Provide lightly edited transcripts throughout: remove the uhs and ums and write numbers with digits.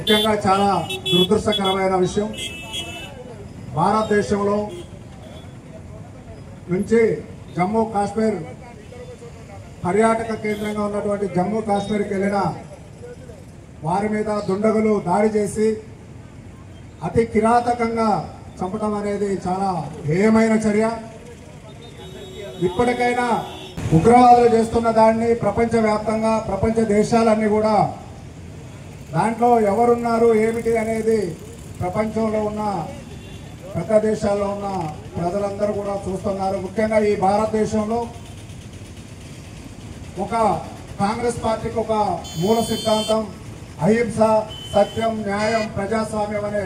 ముఖ్యంగా చాలా దురదృష్టకరమైన విషయం. భారతదేశంలో నుంచి జమ్మూ కాశ్మీర్ పర్యాటక కేంద్రంగా ఉన్నటువంటి జమ్మూ కాశ్మీర్కి వెళ్ళిన వారి మీద దుండగులు దాడి చేసి అతి కిరాతకంగా చంపడం అనేది చాలా హేయమైన చర్య. ఇప్పటికైనా ఉగ్రవాదులు చేస్తున్న దాన్ని ప్రపంచవ్యాప్తంగా ప్రపంచ దేశాలన్నీ కూడా దాంట్లో ఎవరున్నారు ఏమిటి అనేది ప్రపంచంలో ఉన్న పెద్ద దేశాల్లో ఉన్న ప్రజలందరూ కూడా చూస్తున్నారు. ముఖ్యంగా ఈ భారతదేశంలో ఒక కాంగ్రెస్ పార్టీకి ఒక మూల సిద్ధాంతం అహింస, సత్యం, న్యాయం, ప్రజాస్వామ్యం అనే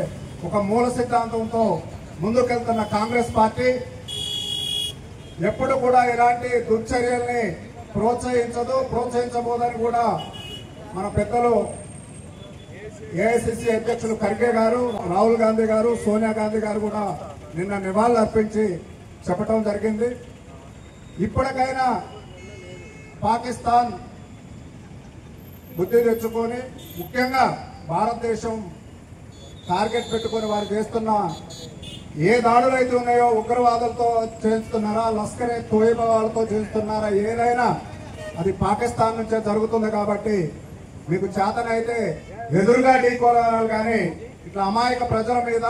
ఒక మూల సిద్ధాంతంతో ముందుకెళ్తున్న కాంగ్రెస్ పార్టీ ఎప్పుడు కూడా ఇలాంటి దుర్చర్యల్ని ప్రోత్సహించబోదని కూడా మన పెద్దలు ఏఐసిసి అధ్యక్షులు ఖర్గే గారు, రాహుల్ గాంధీ గారు, సోనియా గాంధీ గారు కూడా నిన్న నివాళులు అర్పించి చెప్పడం జరిగింది. ఇప్పటికైనా పాకిస్తాన్ బుద్ధి తెచ్చుకొని ముఖ్యంగా భారతదేశం టార్గెట్ పెట్టుకొని వారు చేస్తున్న ఏ దాడులు అయితే ఉన్నాయో ఉగ్రవాదులతో చేస్తున్నారా, లష్కరే తోయిబా వాళ్ళతో చేస్తున్నారా, ఏదైనా అది పాకిస్తాన్ నుంచే జరుగుతుంది. కాబట్టి మీకు చేతనైతే ఎదురుగా ఢీకోవాలి, కానీ ఇట్లా అమాయక ప్రజల మీద,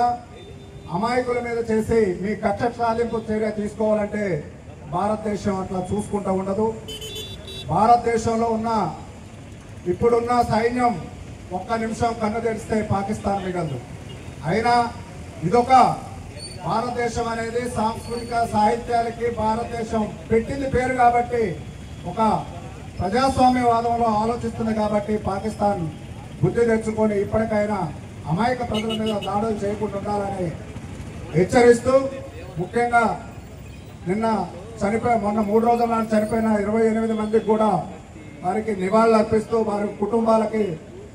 అమాయకుల మీద చేసి మీ కక్ష సాధింపు చర్య తీసుకోవాలంటే భారతదేశం అట్లా చూసుకుంటూ ఉండదు. భారతదేశంలో ఉన్న ఇప్పుడున్న సైన్యం ఒక్క నిమిషం కన్ను తెరిస్తే పాకిస్తాన్ మిగలదు. అయినా ఇదొక భారతదేశం అనేది సాంస్కృతిక సాహిత్యాలకి భారతదేశం పెట్టింది పేరు కాబట్టి, ఒక ప్రజాస్వామ్యవాదంలో ఆలోచిస్తుంది కాబట్టి పాకిస్తాన్ బుద్ధి తెచ్చుకొని ఇప్పటికైనా అమాయక ప్రజల మీద దాడులు చేయకుండా ఉండాలని హెచ్చరిస్తూ, ముఖ్యంగా మొన్న 3 రోజుల నాడు చనిపోయిన 28 మందికి కూడా వారికి నివాళులు అర్పిస్తూ వారి కుటుంబాలకి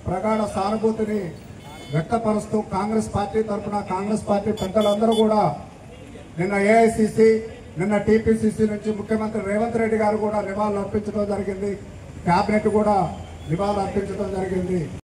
ప్రగాఢ సానుభూతిని వ్యక్తపరుస్తూ కాంగ్రెస్ పార్టీ తరఫున కాంగ్రెస్ పార్టీ పెద్దలందరూ కూడా నిన్న ఏఐసిసి, నిన్న టీపీసీసీ నుంచి ముఖ్యమంత్రి రేవంత్ రెడ్డి గారు కూడా నివాళులు అర్పించడం జరిగింది. కేబినెట్ కూడా నివాళులు అర్పించడం జరిగింది.